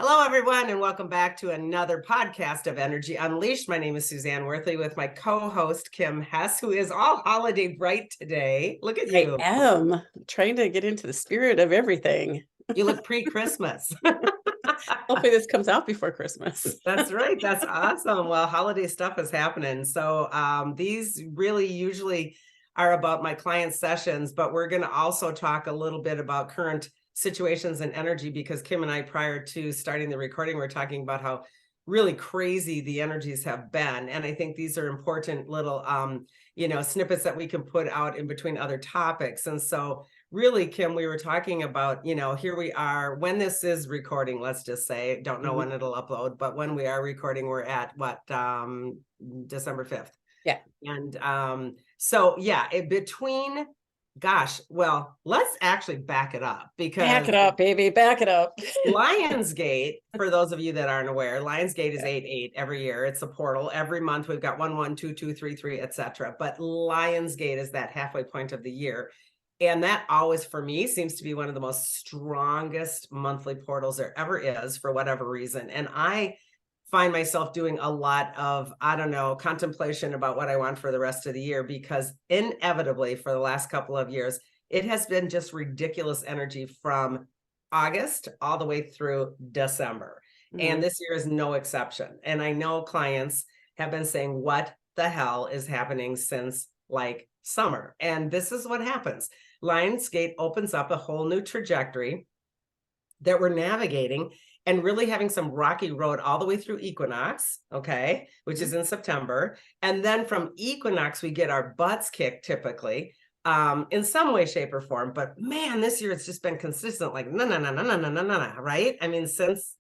Hello, everyone, and welcome back to another podcast of Energy Unleashed. My name is Suzanne Worthley with my co-host, Kim Hess, who is all holiday bright today. Look at you. I am trying to get into the spirit of everything. You look pre-Christmas. Hopefully this comes out before Christmas. That's right. That's awesome. Well, holiday stuff is happening. So these really usually are about my client sessions, but we're going to also talk a little bit about current situations and energy, because Kim and I, prior to starting the recording, we're talking about how really crazy the energies have been. And I think these are important little, snippets that we can put out in between other topics. And so really, Kim, we were talking about, here we are when this is recording, let's just say, don't know when it'll upload, but when we are recording, we're at December 5th. Yeah. And between, well, let's actually back it up, because back it up, baby, back it up. Lionsgate, for those of you that aren't aware, Lionsgate is 8/8 every year. It's a portal. Every month we've got 1/1, 2/2, 3/3, etc. But Lionsgate is that halfway point of the year. And that always, for me, seems to be one of the most strongest monthly portals there ever is, for whatever reason. And I find myself doing a lot of, contemplation about what I want for the rest of the year, because inevitably for the last couple of years, it has been just ridiculous energy from August all the way through December. And this year is no exception. And I know clients have been saying, what the hell is happening since summer? And this is what happens. Lionsgate opens up a whole new trajectory that we're navigating, and really having some rocky road all the way through equinox, okay, which is in September. And then from equinox, we get our butts kicked typically, in some way, shape, or form. But man, this year it's just been consistent, no, right? I mean, since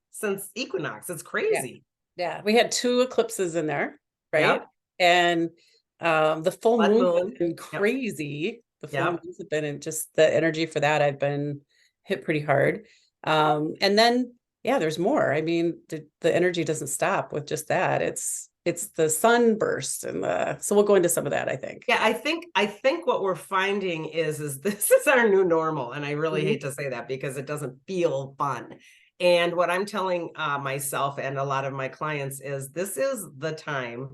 equinox, it's crazy. Yeah. We had 2 eclipses in there, right? Yep. And the full moon has been crazy. Yep. The full moons have been, and just the energy for that, I've been hit pretty hard. And then there's more. I mean, the energy doesn't stop with just that. It's the sunburst, and so we'll go into some of that, I think. Yeah, I think what we're finding is this is our new normal. And I really hate to say that, because it doesn't feel fun. And what I'm telling myself and a lot of my clients is, this is the time,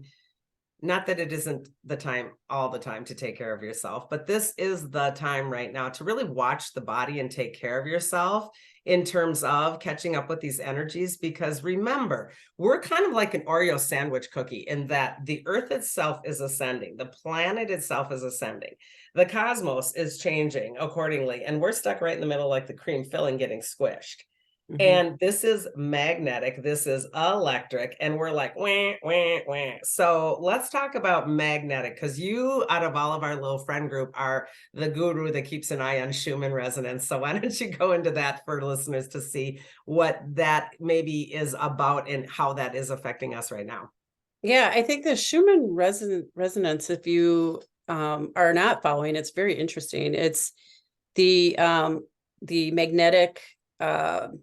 not that it isn't the time all the time to take care of yourself, but this is the time right now to really watch the body and take care of yourself in terms of catching up with these energies. Because remember, we're kind of like an Oreo sandwich cookie, in that the earth itself is ascending. The planet itself is ascending. The cosmos is changing accordingly. And we're stuck right in the middle, like the cream filling getting squished. And this is magnetic, this is electric, and we're like, wah, wah, wah. So let's talk about magnetic, because you, out of all of our little friend group, are the guru that keeps an eye on Schumann resonance. So why don't you go into that for listeners to see what that maybe is about and how that is affecting us right now? Yeah, I think the Schumann resonance, if you are not following, it's very interesting. It's the magnetic pulse.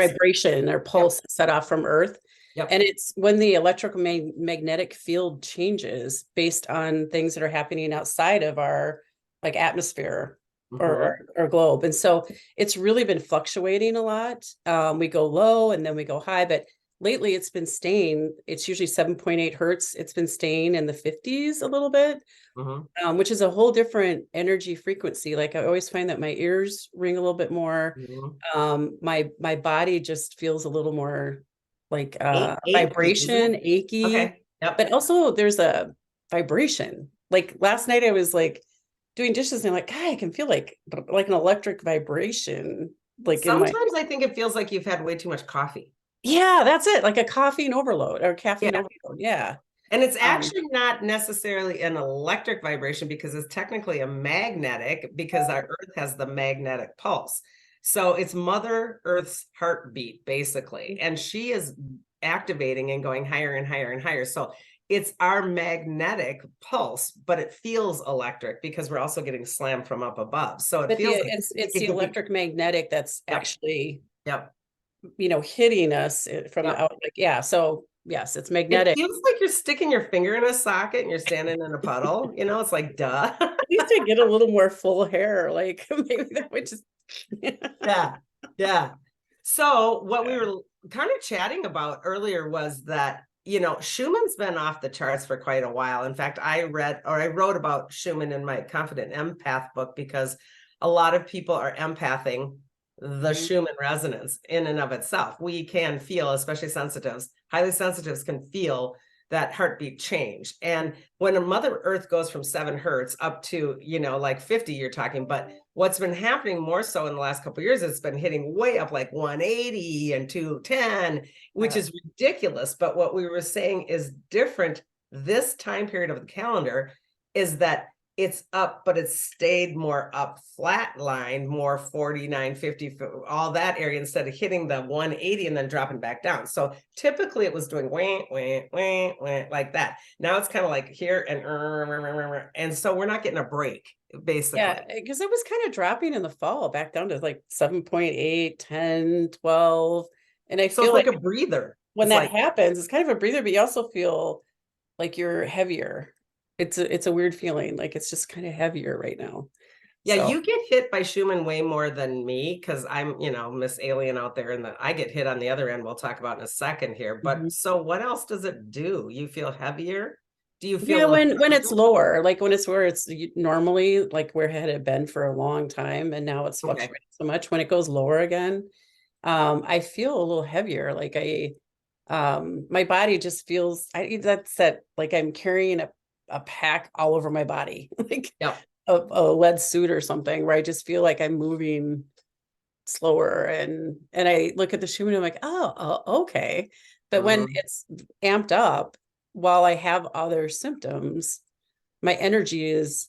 Vibration or pulse set off from Earth. And it's when the electromagnetic field changes based on things that are happening outside of our atmosphere or globe. And so it's really been fluctuating a lot. We go low and then we go high, but lately it's been staying. It's usually 7.8 hertz. It's been staying in the 50s a little bit, which is a whole different energy frequency. Like, I always find that my ears ring a little bit more. My body just feels a little more like vibration, achy. Okay. But also there's a vibration. Like last night I was doing dishes, and I'm like, God, I can feel like an electric vibration. Sometimes I think it feels like you've had way too much coffee. Yeah, that's it. Like a caffeine overload or caffeine overload. Yeah. And it's actually not necessarily an electric vibration, because it's technically a magnetic, because our Earth has the magnetic pulse. So it's Mother Earth's heartbeat, basically. And she is activating and going higher and higher and higher. So it's our magnetic pulse, but it feels electric because we're also getting slammed from up above. So it feels it's the electric magnetic that's actually hitting us from the out. So yes, it's magnetic. It feels like you're sticking your finger in a socket and you're standing in a puddle. It's like, duh. At least I get a little more full hair. Maybe that would just yeah. So what we were kind of chatting about earlier was that, Schumann's been off the charts for quite a while. In fact, I wrote about Schumann in my Confident Empath book because a lot of people are empathing the Schumann resonance in and of itself. We can feel, especially sensitives, highly sensitives can feel that heartbeat change. And when a Mother Earth goes from 7 hertz up to, like 50, you're talking, but what's been happening more so in the last couple of years, it's been hitting way up like 180 and 210, which is ridiculous. But what we were saying is different this time period of the calendar is that it's up, but it's stayed more up flat line, more 49, 50, all that area instead of hitting the 180 and then dropping back down. So typically it was doing wah, wah, wah, wah, like that. Now it's kind of like here and so we're not getting a break, basically. Yeah, because it was kind of dropping in the fall back down to like 7.8, 10, 12. And I So feel it's like a breather. When that happens, it's kind of a breather, but you also feel like you're heavier. It's a weird feeling, like it's just kind of heavier right now. Yeah, so you get hit by Schumann way more than me because I'm, Miss Alien out there, and I get hit on the other end. We'll talk about in a second here. But so what else does it do? You feel heavier? Do you feel when it's lower, like when it's where it's normally like where it had been for a long time, and now it's fluctuating so much. When it goes lower again, I feel a little heavier. Like my body just feels like I'm carrying a pack all over my body, like a lead suit or something, where I just feel like I'm moving slower. And I look at the Schumann, I'm like, oh, okay. But when it's amped up, while I have other symptoms, my energy is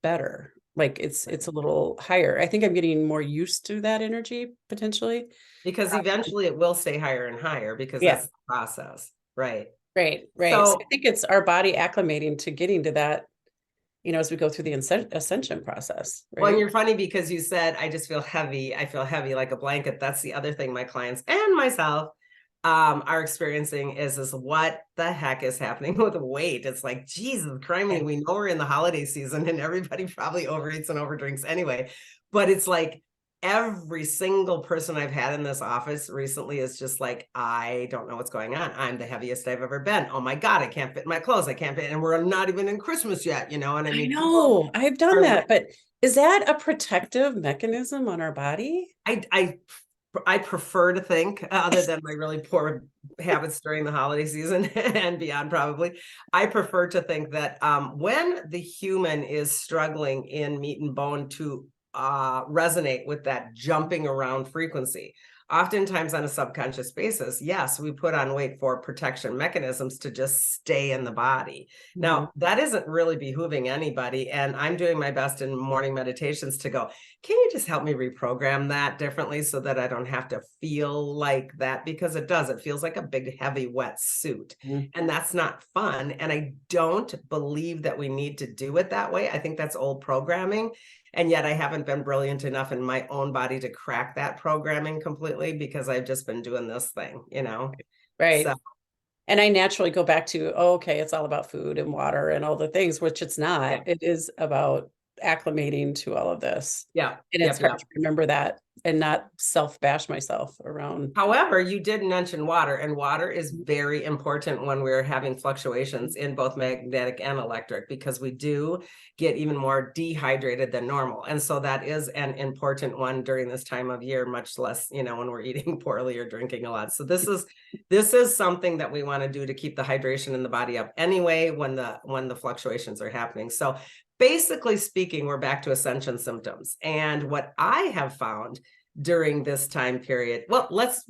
better. Like it's a little higher. I think I'm getting more used to that energy potentially. Because eventually it will stay higher and higher because that's the process. Right. Right. So I think it's our body acclimating to getting to that, as we go through the ascension process. Right? Well, and you're funny because you said, I just feel heavy. I feel heavy like a blanket. That's the other thing my clients and myself are experiencing is what the heck is happening with weight? It's like, Jesus Christ, we know we're in the holiday season and everybody probably overeats and overdrinks anyway. But it's like, every single person I've had in this office recently is just like, I don't know what's going on. I'm the heaviest I've ever been. Oh my God, I can't fit in my clothes. I can't fit. And we're not even in Christmas yet, And I mean, I know I've done that, but is that a protective mechanism on our body? I prefer to think, other than my really poor habits during the holiday season and beyond, probably, I prefer to think that when the human is struggling in meat and bone to resonate with that jumping around frequency, oftentimes on a subconscious basis, yes, we put on weight for protection mechanisms to just stay in the body. Now, that isn't really behooving anybody. And I'm doing my best in morning meditations to go, can you just help me reprogram that differently so that I don't have to feel like that? Because it feels like a big, heavy, wet suit. And that's not fun. And I don't believe that we need to do it that way. I think that's old programming. And yet I haven't been brilliant enough in my own body to crack that programming completely because I've just been doing this thing, Right. So. And I naturally go back to, okay, it's all about food and water and all the things, which it's not. Yeah. It is about acclimating to all of this. Yeah. And it's hard to remember that and not self-bash myself around. However, you did mention water, and water is very important when we're having fluctuations in both magnetic and electric, because we do get even more dehydrated than normal. And so that is an important one during this time of year, much less, when we're eating poorly or drinking a lot. So this is something that we want to do to keep the hydration in the body up anyway, when the fluctuations are happening. So basically speaking, we're back to ascension symptoms. And what I have found during this time period,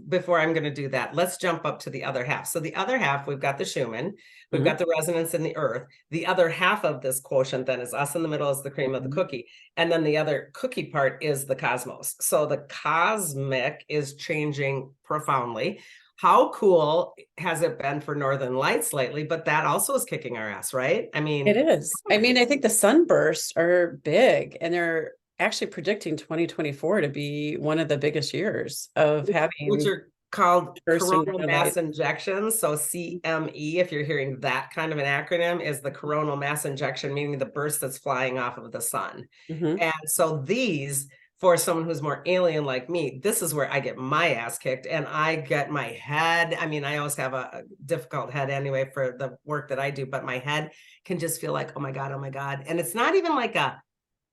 before I'm going to do that, let's jump up to the other half. So the other half, we've got the Schumann, we've got the resonance in the earth. The other half of this quotient then is us in the middle, is the cream of the cookie. And then the other cookie part is the cosmos. So the cosmic is changing profoundly. How cool has it been for Northern Lights lately? But that also is kicking our ass, right? I mean, it is. I mean, I think the sunbursts are big, and they're actually predicting 2024 to be one of the biggest years of having, which are called coronal mass injections. So CME, if you're hearing that kind of an acronym, is the coronal mass injection, meaning the burst that's flying off of the sun. And so these, for someone who's more alien like me, this is where I get my ass kicked and I get my head. I mean, I always have a difficult head anyway for the work that I do, but my head can just feel like, oh my God, oh my God. And it's not even like a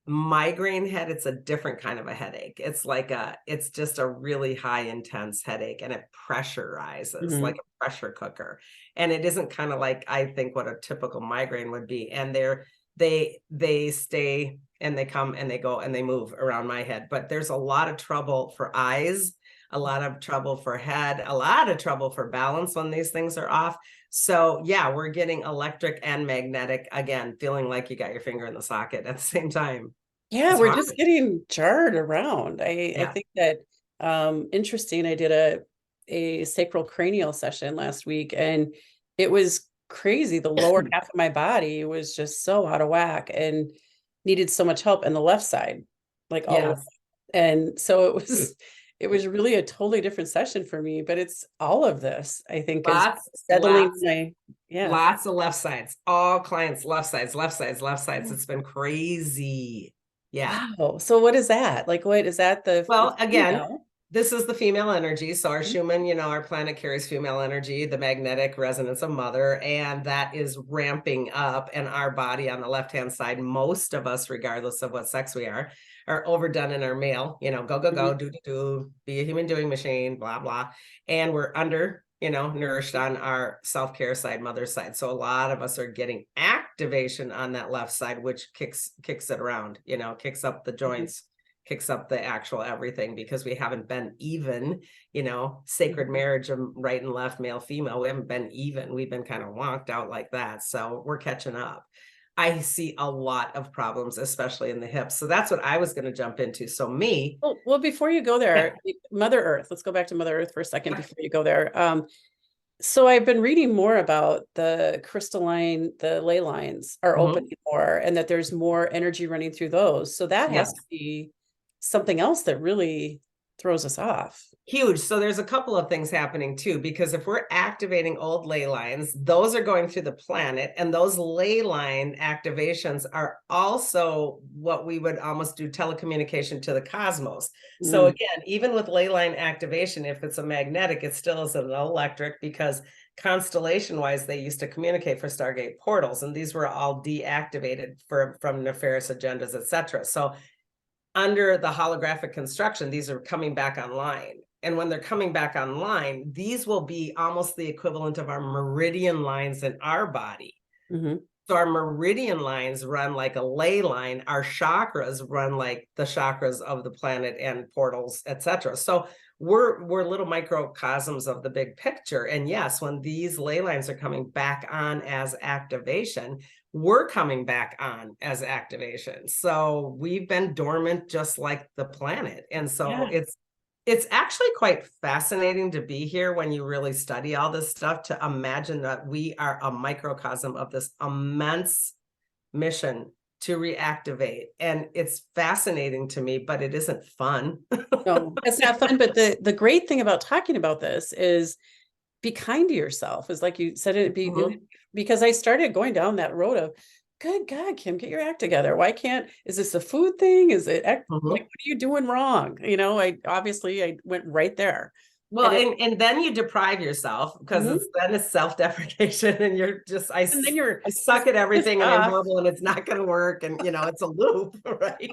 migraine head. It's a different kind of a headache. It's just a really high intense headache, and it pressurizes like a pressure cooker. And it isn't kind of like, I think, what a typical migraine would be. And they stay and they come and they go and they move around my head. But there's a lot of trouble for eyes, a lot of trouble for head, a lot of trouble for balance when these things are off. So yeah, we're getting electric and magnetic again, feeling like you got your finger in the socket at the same time. Yeah, It's we're hard. just getting jarred around. I think that interesting. I did a sacral cranial session last week, and it was crazy. The lower half of my body was just so out of whack and needed so much help, and the left side, like all the way. And so it was really a totally different session for me. But it's all of this, I think, is settling lots of left sides. All clients, left sides, left sides, left sides. It's been crazy. Yeah. Wow. So what is that? Like, what is that? Well, again, this is the female energy. So our Schumann, our planet carries female energy, the magnetic resonance of mother, and that is ramping up. And our body on the left-hand side, most of us, regardless of what sex we are overdone in our male, go, go, go, do, be a human doing machine, blah, blah. And we're under, nourished on our self-care side, mother side. So a lot of us are getting activation on that left side, which kicks it around, kicks up the joints, kicks up the actual everything, because we haven't been even, sacred marriage of right and left, male, female. We haven't been even. We've been kind of wonked out like that. So we're catching up. I see a lot of problems, especially in the hips. So that's what I was going to jump into. So me. Well, before you go there, Mother Earth, let's go back to Mother Earth for a second before you go there. So I've been reading more about the crystalline, the ley lines are opening more, and that there's more energy running through those. So that has to be something else that really throws us off. Huge. So there's a couple of things happening too, because if we're activating old ley lines, those are going through the planet, and those ley line activations are also what we would almost do telecommunication to the cosmos. So again, even with ley line activation, if it's a magnetic, it still is an electric, because constellation wise, they used to communicate for Stargate portals, and these were all deactivated from nefarious agendas, etc. So under the holographic construction, these are coming back online. And when they're coming back online, these will be almost the equivalent of our meridian lines in our body. So our meridian lines run like a ley line. Our chakras run like the chakras of the planet and portals, etc. So we're little microcosms of the big picture. And yes, when these ley lines are coming back on as activation, we're coming back on as activation. So we've been dormant just like the planet. And so it's actually quite fascinating to be here when you really study all this stuff, to imagine that we are a microcosm of this immense mission to reactivate. And it's fascinating to me, but it isn't fun. No, it's not fun. But the great thing about talking about this is be kind to yourself, is like you said, because I started going down that road of, good God, Kim, get your act together. Why can't, is this a food thing? Is it, like, what are you doing wrong? I went right there. Well, and then you deprive yourself, because then it's self-deprecation, and you're just, I suck at everything and I'm horrible and it's not going to work. And, it's a loop, right?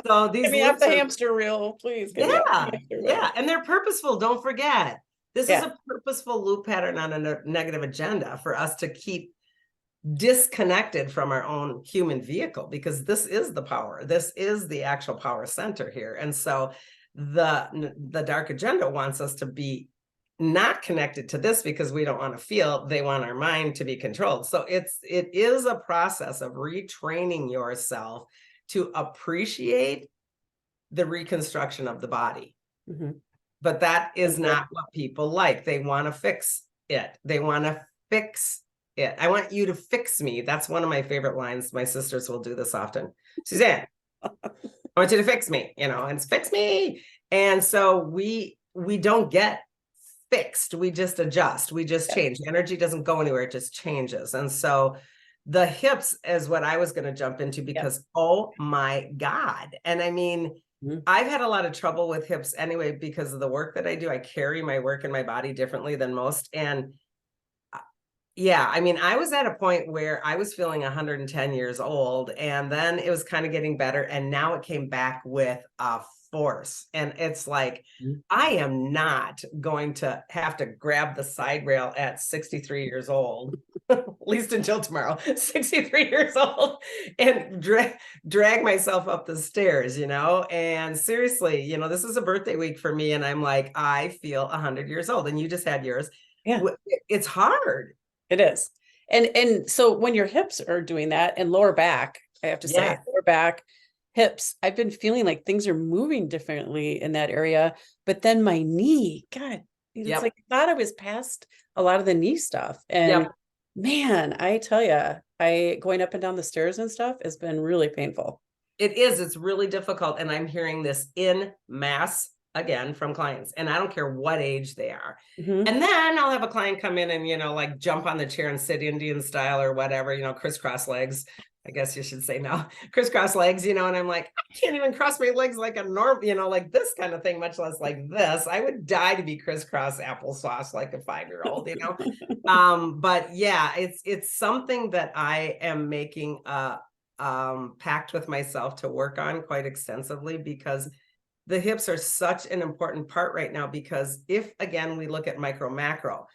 So these have the hamster wheel, please. Yeah. And they're purposeful. Don't forget, this is a purposeful loop pattern on a negative agenda for us to keep disconnected from our own human vehicle, because this is the power. This is the actual power center here. And so the dark agenda wants us to be not connected to this, because we don't want to feel. They want our mind to be controlled. So it is a process of retraining yourself to appreciate the reconstruction of the body. But that is not what people like. They want to fix it. They want to fix it. I want you to fix me. That's one of my favorite lines. My sisters will do this often. Suzanne, I want you to fix me, and it's fix me. And so we don't get fixed. We just adjust. We just change. Energy doesn't go anywhere. It just changes. And so the hips is what I was going to jump into, because oh my God. And I mean, I've had a lot of trouble with hips anyway, because of the work that I do. I carry my work and my body differently than most. And yeah, I mean, I was at a point where I was feeling 110 years old, and then it was kind of getting better. And now it came back with a force. And it's like, I am not going to have to grab the side rail at 63 years old, at least until tomorrow, 63 years old, and drag myself up the stairs, you know? And seriously, you know, this is a birthday week for me. And I'm like, I feel 100 years old, and you just had yours. Yeah. It's hard. It is. And so when your hips are doing that, and lower back, I have to say, lower back, hips, I've been feeling like things are moving differently in that area. But then my knee, God, it's like I thought I was past a lot of the knee stuff. And man, I tell you, going up and down the stairs and stuff has been really painful. It is. It's really difficult. And I'm hearing this in mass again from clients, and I don't care what age they are. And then I'll have a client come in and, you know, like jump on the chair and sit Indian style or whatever, you know, crisscross legs, I guess you should say now, crisscross legs, you know, and I'm like, I can't even cross my legs like a norm, you know, like this kind of thing, much less like this. I would die to be crisscross applesauce like a 5-year-old, you know. But yeah, it's something that I am making a pact with myself to work on quite extensively, because the hips are such an important part right now. Because if, again, we look at micro macro,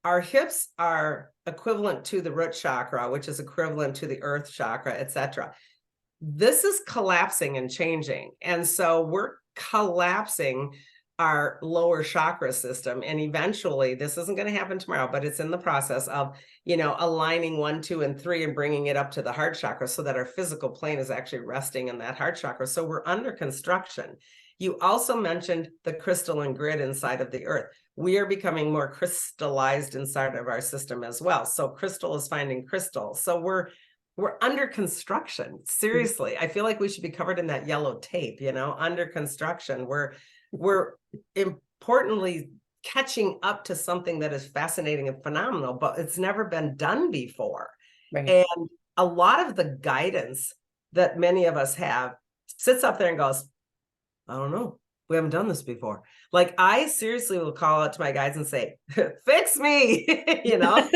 our hips are equivalent to the root chakra, which is equivalent to the earth chakra, etc. This is collapsing and changing. And so we're collapsing our lower chakra system. And eventually, this isn't going to happen tomorrow, but it's in the process of, you know, aligning 1, 2, and 3 and bringing it up to the heart chakra, so that our physical plane is actually resting in that heart chakra. So we're under construction. You also mentioned the crystalline grid inside of the earth. We are becoming more crystallized inside of our system as well. So crystal is finding crystal. So we're under construction. Seriously, I feel like we should be covered in that yellow tape, you know, under construction. We're importantly catching up to something that is fascinating and phenomenal, but it's never been done before. Right. And a lot of the guidance that many of us have sits up there and goes, I don't know. We haven't done this before. Like, I seriously will call out to my guides and say, fix me, you know,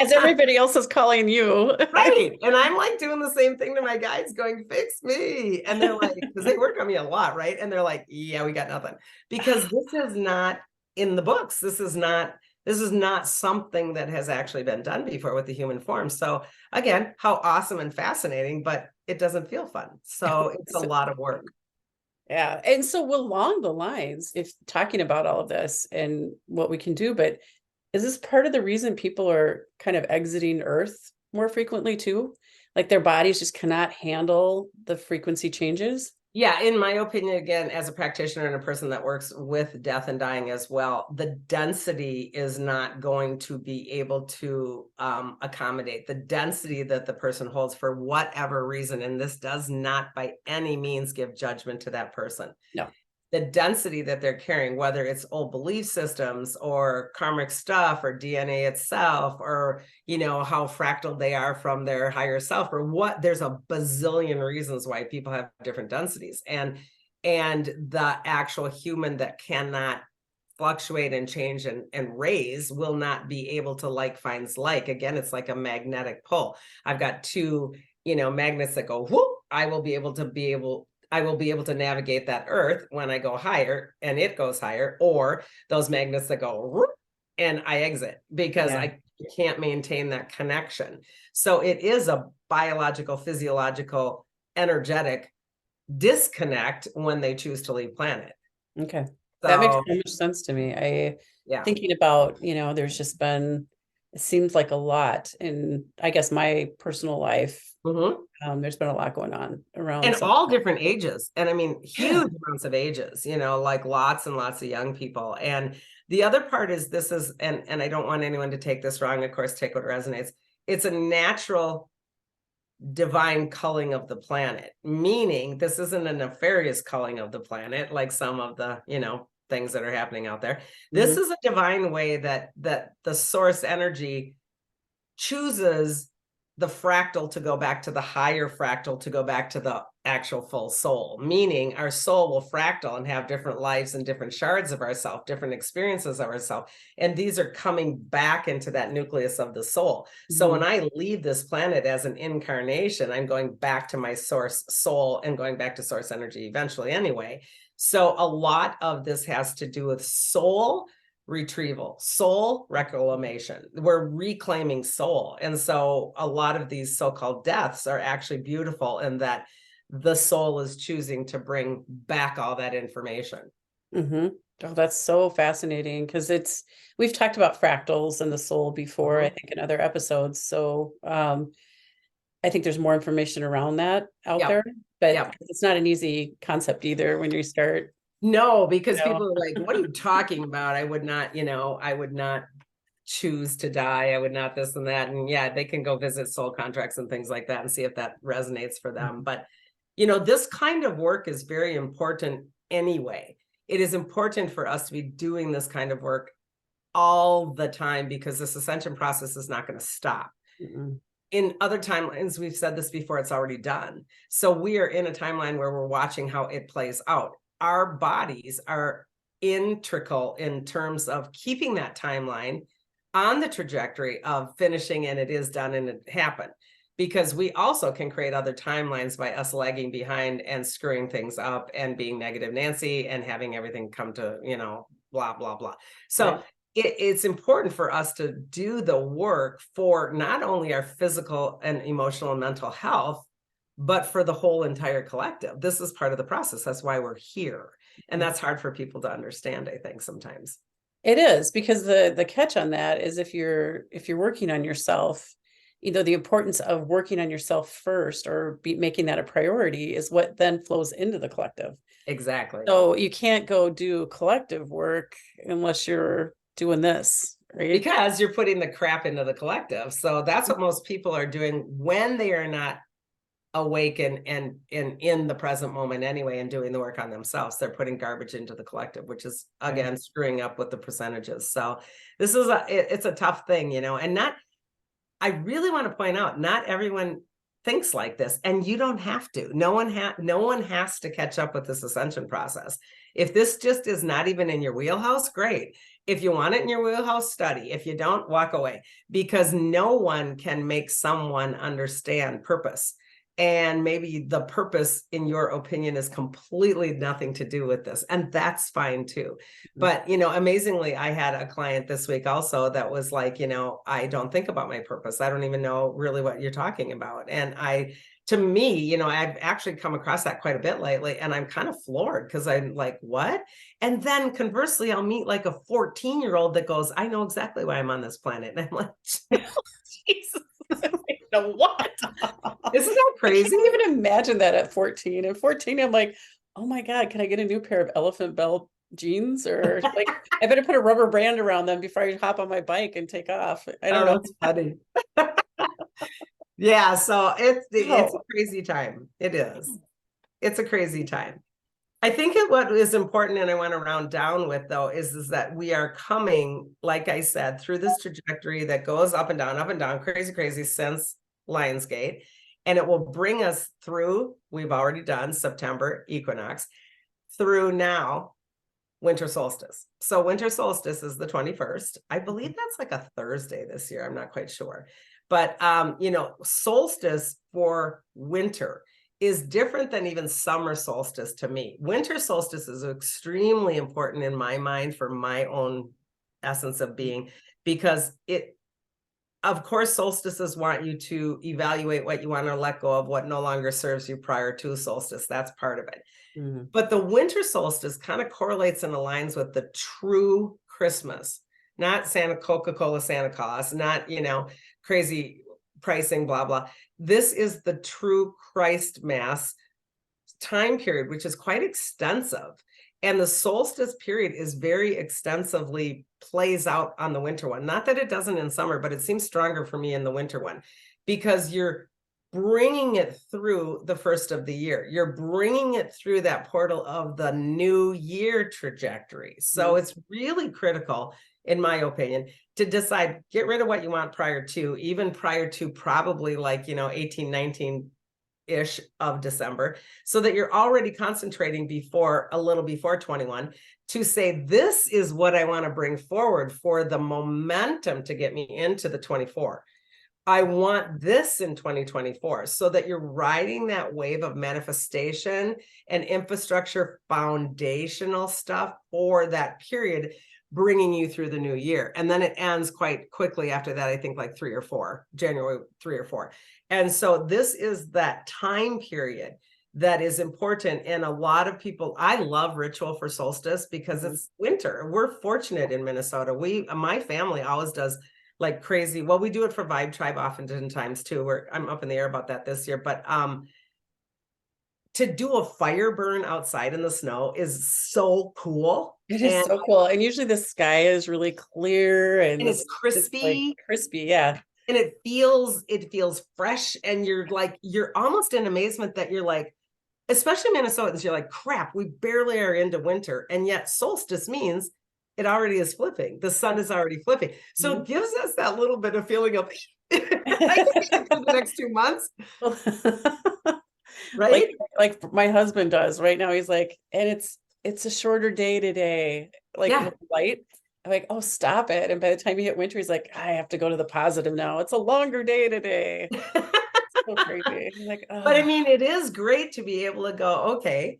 as everybody else is calling you. Right. And I'm like doing the same thing to my guides, going, fix me. And they're like, because they work on me a lot. Right. And they're like, yeah, we got nothing, because this is not in the books. This is not something that has actually been done before with the human form. So again, how awesome and fascinating, but it doesn't feel fun. So it's a lot of work. Yeah. And so along the lines, if talking about all of this and what we can do, but is this part of the reason people are kind of exiting Earth more frequently too? Like their bodies just cannot handle the frequency changes? Yeah, in my opinion, again, as a practitioner and a person that works with death and dying as well, the density is not going to be able to accommodate the density that the person holds for whatever reason. And this does not by any means give judgment to that person. No. The density that they're carrying, whether it's old belief systems or karmic stuff or DNA itself, or, you know, how fractal they are from their higher self, or what, there's a bazillion reasons why people have different densities. And the actual human that cannot fluctuate and change and raise will not be able to like finds like. Again, it's like a magnetic pull. I've got two, you know, magnets that go whoop. I will be able to navigate that earth when I go higher and it goes higher, or those magnets that go whoop, and I exit because I can't maintain that connection. So it is a biological, physiological, energetic disconnect when they choose to leave planet. Okay. So, that makes so much sense to me. Thinking about, you know, there's just been, it seems like a lot in, I guess, my personal life. There's been a lot going on around. And all different ages. And I mean, huge amounts of ages, you know, like lots and lots of young people. And the other part is this is, and I don't want anyone to take this wrong, of course, take what resonates. It's a natural divine culling of the planet, meaning this isn't a nefarious culling of the planet, like some of the, you know, things that are happening out there. This is a divine way that the source energy chooses the fractal to go back to the higher fractal to go back to the actual full soul, meaning our soul will fractal and have different lives and different shards of ourself, different experiences of ourself. And these are coming back into that nucleus of the soul. So when I leave this planet as an incarnation, I'm going back to my source soul and going back to source energy eventually anyway. So a lot of this has to do with soul retrieval, soul reclamation. We're reclaiming soul. And so a lot of these so-called deaths are actually beautiful in that the soul is choosing to bring back all that information. Oh, that's so fascinating, because we've talked about fractals and the soul before, I think in other episodes. So I think there's more information around that out there, but it's not an easy concept either when you start. No, because people are like, what are you talking about? I would not, I would not choose to die. I would not this and that. And yeah, they can go visit soul contracts and things like that and see if that resonates for them. But, this kind of work is very important anyway. It is important for us to be doing this kind of work all the time, because this ascension process is not going to stop. In other timelines, we've said this before, it's already done. So we are in a timeline where we're watching how it plays out. Our bodies are integral in terms of keeping that timeline on the trajectory of finishing and it is done and it happened, because we also can create other timelines by us lagging behind and screwing things up and being negative Nancy and having everything come to, blah, blah, blah. So it's important for us to do the work for not only our physical and emotional and mental health, but for the whole entire collective. This is part of the process. That's why we're here. And that's hard for people to understand, I think, sometimes. It is, because the catch on that is if you're working on yourself, the importance of working on yourself first, or making that a priority, is what then flows into the collective. Exactly. So you can't go do collective work unless you're doing this, right? Because you're putting the crap into the collective. So that's what most people are doing when they are not awake and in the present moment anyway, and doing the work on themselves. They're putting garbage into the collective, which is again screwing up with the percentages. So this is it's a tough thing, and I really want to point out, not everyone thinks like this, and you don't have to. No one has to catch up with this ascension process. If this just is not even in your wheelhouse, great. If you want it in your wheelhouse, study. If you don't, walk away, because no one can make someone understand purpose. And maybe the purpose, in your opinion, is completely nothing to do with this. And that's fine too. But, amazingly, I had a client this week also that was like, I don't think about my purpose. I don't even know really what you're talking about. And to me, I've actually come across that quite a bit lately, and I'm kind of floored, because I'm like, what? And then conversely, I'll meet like a 14-year-old that goes, I know exactly why I'm on this planet. And I'm like, Jesus. What? Isn't that crazy? I can't even imagine that at 14. At 14, I'm like, oh my God, can I get a new pair of elephant belt jeans? Or like, I better put a rubber band around them before I hop on my bike and take off. I don't know. It's funny. Yeah, so it's a crazy time. It is. It's a crazy time. I think what is important, and I want to round down with, though, is that we are coming, like I said, through this trajectory that goes up and down, crazy, crazy, since Lionsgate. And it will bring us through, we've already done September equinox, through now winter solstice. So winter solstice is the 21st. I believe that's like a Thursday this year. I'm not quite sure. But, solstice for winter is different than even summer solstice to me. Winter solstice is extremely important in my mind for my own essence of being, because of course, solstices want you to evaluate what you want to let go of, what no longer serves you prior to solstice. That's part of it. But the winter solstice kind of correlates and aligns with the true Christmas, not Coca-Cola Santa Claus, not, crazy pricing, blah, blah. This is the true Christ Mass time period, which is quite extensive. And the solstice period is very extensively plays out on the winter one. Not that it doesn't in summer, but it seems stronger for me in the winter one, because you're bringing it through the first of the year. You're bringing it through that portal of the new year trajectory. So it's really critical in my opinion, to decide, get rid of what you want even prior to probably like, 18, 19-ish of December, so that you're already concentrating a little before 21 to say, this is what I want to bring forward for the momentum to get me into the 24. I want this in 2024, so that you're riding that wave of manifestation and infrastructure foundational stuff for that period, bringing you through the new year. And then it ends quite quickly after that, I think like January 3 or 4. And so this is that time period that is important. And a lot of people, I love ritual for solstice because it's winter. We're fortunate in Minnesota. My family always does like crazy. Well, we do it for Vibe Tribe oftentimes too, where I'm up in the air about that this year, but to do a fire burn outside in the snow is so cool. It is so cool. And usually the sky is really clear and it's crispy. Like crispy, yeah. And it feels fresh. And you're almost in amazement that you're like, especially Minnesotans, you're like, crap, we barely are into winter. And yet solstice means it already is flipping. The sun is already flipping. So it gives us that little bit of feeling of, I can make it through the next 2 months. Right? Like my husband does right now. He's like, and it's a shorter day today. Like light. I'm like, oh, stop it. And by the time you hit winter, he's like, I have to go to the positive now. It's a longer day today. So crazy. I'm like, oh. But I mean, it is great to be able to go, okay,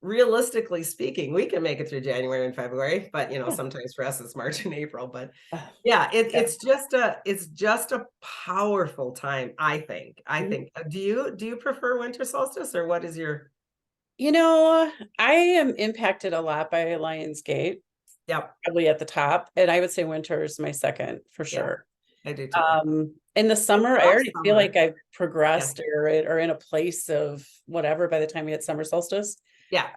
realistically speaking, we can make it through January and February, but sometimes for us it's March and April. But yeah, it's just a powerful time, I think. Do you prefer winter solstice, or what is your? I am impacted a lot by Lionsgate. Yep. Probably at the top. And I would say winter is my second for sure. I do too. In the summer, I already feel like I've progressed or in a place of whatever by the time we hit summer solstice. Yeah.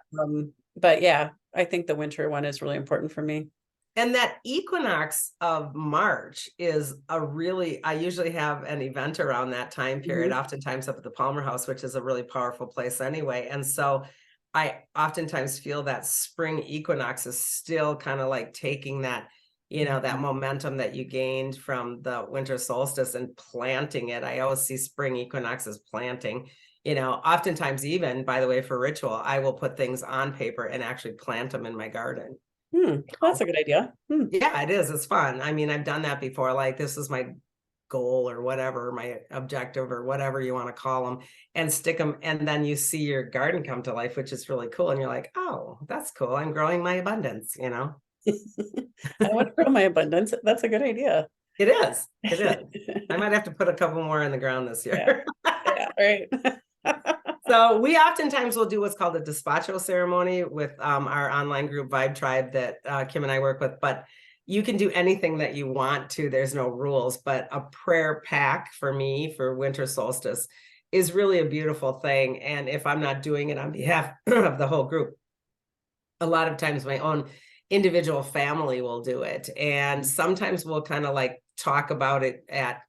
But yeah, I think the winter one is really important for me. And that equinox of March is I usually have an event around that time period, oftentimes up at the Palmer House, which is a really powerful place anyway. And so I oftentimes feel that spring equinox is still kind of like taking that, that momentum that you gained from the winter solstice and planting it. I always see spring equinox as planting. Oftentimes even, by the way, for ritual, I will put things on paper and actually plant them in my garden. That's a good idea. Yeah, it is. It's fun. I mean, I've done that before. Like, this is my goal or whatever, my objective or whatever you want to call them, and stick them. And then you see your garden come to life, which is really cool. And you're like, oh, that's cool. I'm growing my abundance, I want to grow my abundance. That's a good idea. It is. It is. I might have to put a couple more in the ground this year. Yeah, right. So we oftentimes will do what's called a despacho ceremony with our online group Vibe Tribe that Kim and I work with, but you can do anything that you want to. There's no rules, but a prayer pack for me for winter solstice is really a beautiful thing. And if I'm not doing it on behalf of the whole group, a lot of times my own individual family will do it. And sometimes we'll kind of like talk about it at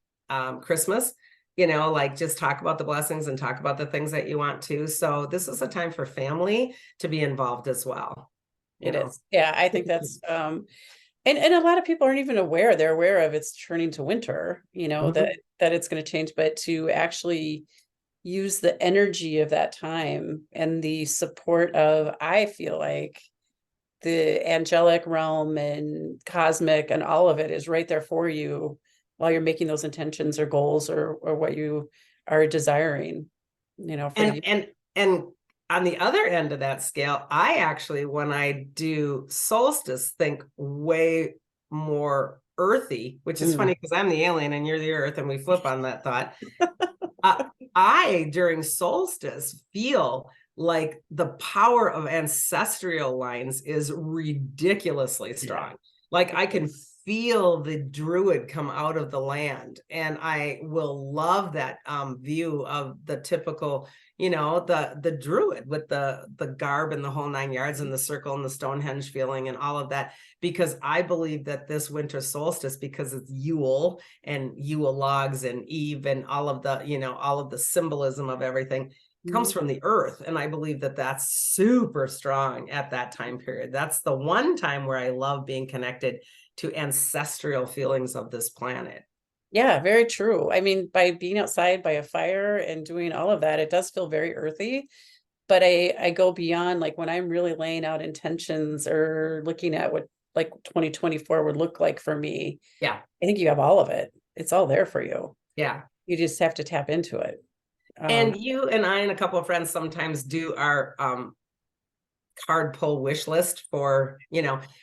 Christmas, like just talk about the blessings and talk about the things that you want to. So this is a time for family to be involved as well. It is. Yeah, I think that's and a lot of people aren't even aware. They're aware of it's turning to winter, that it's going to change, but to actually use the energy of that time and the support of, I feel like the angelic realm and cosmic and all of it is right there for you while you're making those intentions or goals or what you are desiring, and on the other end of that scale, I actually, when I do solstice, think way more earthy, which is funny because I'm the alien and you're the earth, and we flip on that thought. I, during solstice, feel like the power of ancestral lines is ridiculously strong. Like I can feel the druid come out of the land, and I will love that view of the typical, the druid with the garb and the whole 9 yards and the circle and the Stonehenge feeling and all of that, because I believe that this winter solstice, because it's Yule and Yule logs and Eve and all of the symbolism of everything comes from the earth. And I believe that that's super strong at that time period. That's the one time where I love being connected to ancestral feelings of this planet. Yeah, very true. I mean, by being outside by a fire and doing all of that, it does feel very earthy. But I go beyond, like when I'm really laying out intentions or looking at what like 2024 would look like for me. Yeah. I think you have all of it. It's all there for you. Yeah. You just have to tap into it. And you and I and a couple of friends sometimes do our card pull wish list for,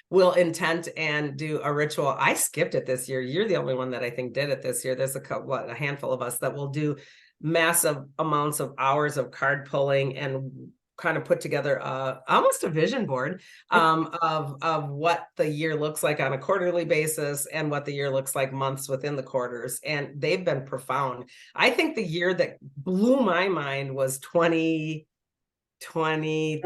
will intent and do a ritual. I skipped it this year. You're the only one that I think did it this year. There's a handful of us that will do massive amounts of hours of card pulling and kind of put together almost a vision board of what the year looks like on a quarterly basis and what the year looks like months within the quarters. And they've been profound. I think the year that blew my mind was 2020,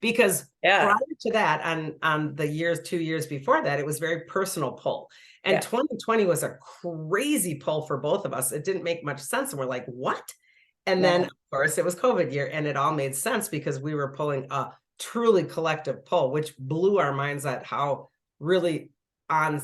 because prior to that, on the 2 years before that, it was very personal pull. And 2020 was a crazy pull for both of us. It didn't make much sense. And we're like, what? And then, of course, it was COVID year, and it all made sense because we were pulling a truly collective pull, which blew our minds at how really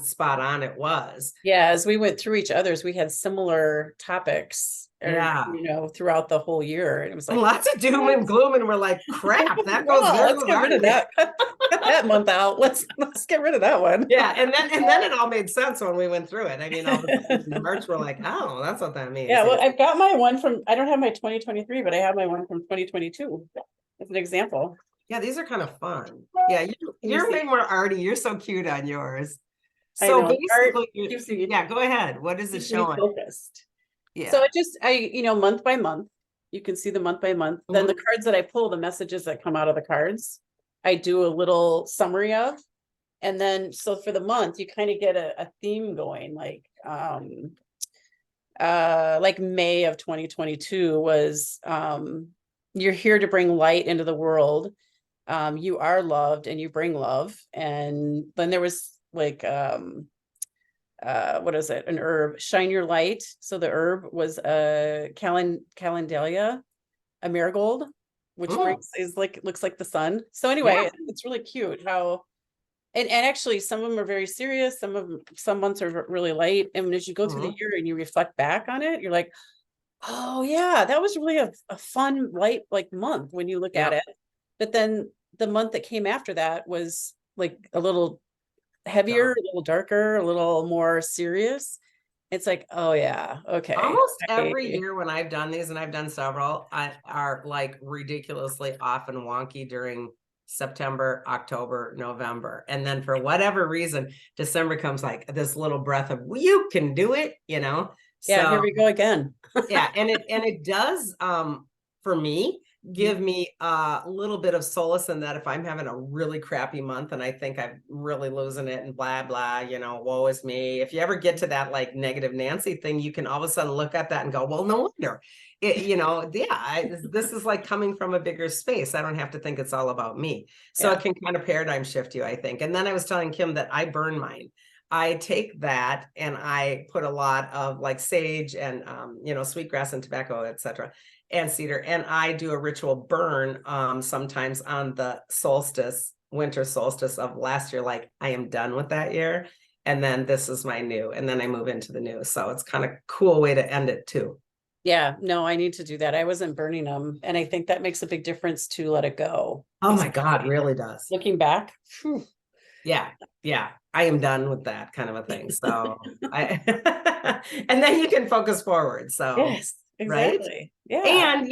spot on it was. Yeah, as we went through each other's, we had similar topics, throughout the whole year. It was like lots of doom and gloom, and we're like, crap, that goes there. Let's get rid of that. Cut that month out. Let's get rid of that one. Yeah, and then it all made sense when we went through it. I mean, all of a sudden in March, we're like, oh, that's what that means. Yeah, well, I've got my one I don't have my 2023, but I have my one from 2022 as an example. Yeah, these are kind of fun. Yeah, you're way more arty. You're so cute on yours. So basically, go ahead. What is it showing? Focused. Yeah. So month by month, you can see the month by month. Mm-hmm. Then the cards that I pull, the messages that come out of the cards, I do a little summary of. And then, so for the month, you kind of get a theme going, like May of 2022 was, you're here to bring light into the world. You are loved and you bring love. And then there was like, what is it? An herb, shine your light. So the herb was calendalia, a marigold, which looks like the sun. So anyway, it's really cute how, and actually some of them are very serious. Some months are really light. And as you go through the year and you reflect back on it, you're like, oh yeah, that was really a fun light month when you look at it. But then the month that came after that was like a little heavier, a little darker, a little more serious. It's like, oh yeah, okay. Almost every year when I've done these, and I've done several, are like ridiculously off and wonky during September, October, November. And then for whatever reason, December comes like this little breath of, well, you can do it, Yeah, so, here we go again. Yeah, and it does for me give me a little bit of solace in that if I'm having a really crappy month and I think I'm really losing it and blah, blah, woe is me. If you ever get to that like negative Nancy thing, you can all of a sudden look at that and go, well, no wonder. This is like coming from a bigger space. I don't have to think it's all about me. So it can kind of paradigm shift you, I think. And then I was telling Kim that I burn mine. I take that and I put a lot of like sage and, sweetgrass and tobacco, etc., and cedar. And I do a ritual burn sometimes on the winter solstice of last year. Like I am done with that year. And then this is my new, and then I move into the new. So it's kind of a cool way to end it too. Yeah, no, I need to do that. I wasn't burning them. And I think that makes a big difference to let it go. Oh my God, really does. Looking back. Whew. Yeah. I am done with that kind of a thing. So and then you can focus forward. So yes, exactly. Right? Yeah. And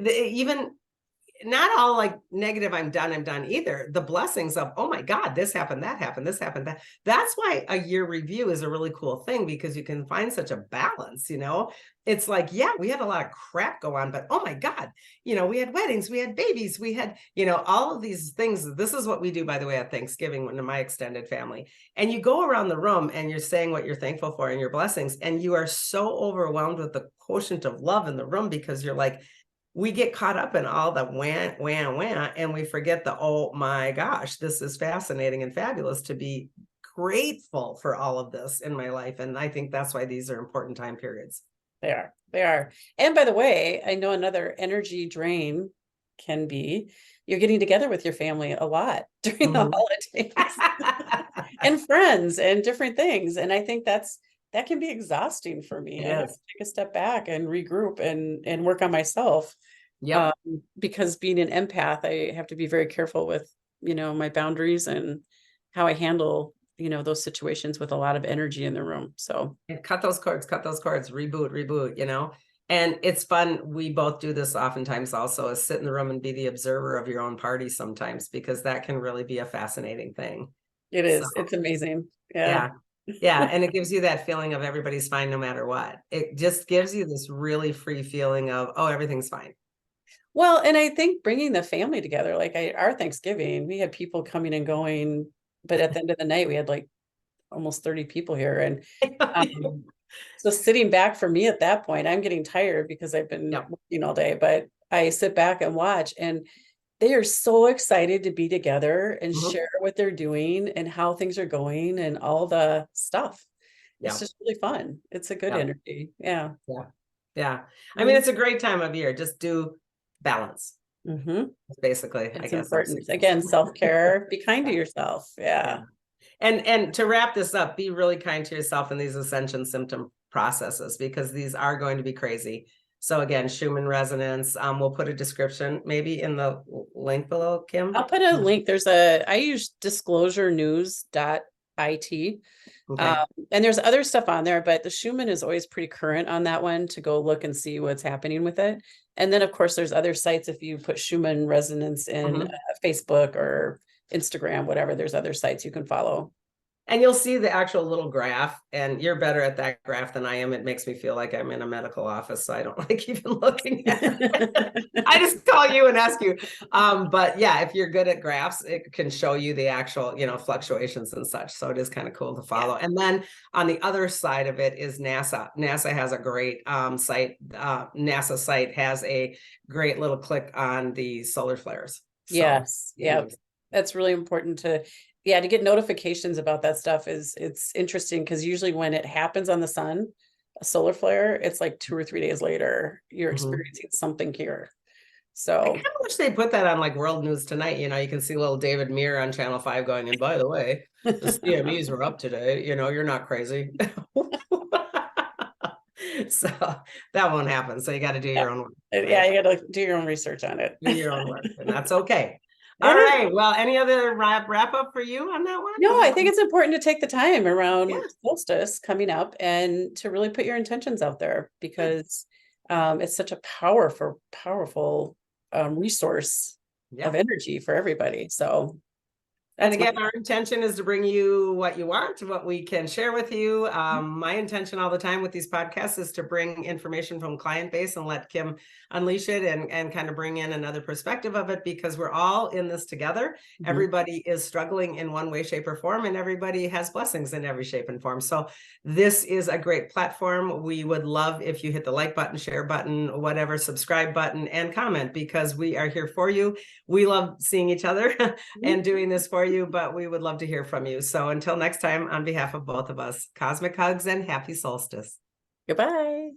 even not all like negative, I'm done either. The blessings of, oh my God, this happened, that happened, this happened, that. That's why a year review is a really cool thing, because you can find such a balance, It's like, yeah, we had a lot of crap go on, but oh my God, we had weddings, we had babies, we had, all of these things. This is what we do, by the way, at Thanksgiving when my extended family. And you go around the room and you're saying what you're thankful for and your blessings. And you are so overwhelmed with the quotient of love in the room, because you're like, we get caught up in all the wah, and we forget the, oh my gosh, this is fascinating and fabulous to be grateful for all of this in my life. And I think that's why these are important time periods. They are. And by the way, I know another energy drain can be you're getting together with your family a lot during the Mhm. holidays and friends and different things. And I think that can be exhausting for me. It I have to is. take a step back and regroup and work on myself. Yep. Because being an empath, I have to be very careful with, my boundaries and how I handle, those situations with a lot of energy in the room. So And cut those cords, reboot, And it's fun. We both do this oftentimes also, is sit in the room and be the observer of your own party sometimes, because that can really be a fascinating thing. it So, is. It's amazing. yeah. Yeah. And it gives you that feeling of everybody's fine no matter what. It just gives you this really free feeling of, oh, everything's fine. Well, and I think bringing the family together, like our Thanksgiving, we had people coming and going, but at the end of the night, we had like almost 30 people here. And so sitting back for me at that point, I'm getting tired because I've been Yep. working all day, but I sit back and watch, and they are so excited to be together and share what they're doing and how things are going and all the stuff. It's just really fun. It's a good energy. Yeah. Yeah. Yeah. I mean, it's a great time of year. Just do balance. Basically, I It's guess. important. Again, self-care, be kind to yourself. Yeah. And to wrap this up, be really kind to yourself in these ascension symptom processes, because these are going to be crazy. So again, Schumann resonance, we'll put a description maybe in the link below, Kim. I'll put a link. I use disclosurenews.it. Okay. And there's other stuff on there, but the Schumann is always pretty current on that one to go look and see what's happening with it. And then of course there's other sites. If you put Schumann resonance in Facebook or Instagram, whatever, there's other sites you can follow. And you'll see the actual little graph, and you're better at that graph than I am. It makes me feel like I'm in a medical office, so I don't like even looking at it. I just call you and ask you. But yeah, if you're good at graphs, it can show you the actual, fluctuations and such. So it is kind of cool to follow. And then on the other side of it is NASA. NASA has a great site. NASA site has a great little click on the solar flares. So, yes. Yeah. That's really important to get notifications about that stuff. It's interesting because usually when it happens on the sun, a solar flare, it's like 2 or 3 days later, you're experiencing something here. So I kind of wish they put that on like World News Tonight. You can see little David Muir on Channel 5 going, and by the way, the CMEs were up today. You're not crazy. So that won't happen. So you got to do your own work. Right? Yeah, you got to do your own research on it. Do your own work, and that's okay. All right. Well, any other wrap up for you on that one? No, I think it's important to take the time around solstice coming up and to really put your intentions out there, because it's such a powerful resource of energy for everybody. So and again, our intention is to bring you what you want, what we can share with you. My intention all the time with these podcasts is to bring information from client base and let Kim unleash it and kind of bring in another perspective of it, because we're all in this together. Everybody is struggling in one way, shape, or form, and everybody has blessings in every shape and form. So this is a great platform. We would love if you hit the like button, share button, whatever, subscribe button, and comment, because we are here for you. We love seeing each other and doing this for you, but we would love to hear from you. So until next time, on behalf of both of us, cosmic hugs and happy solstice. Goodbye.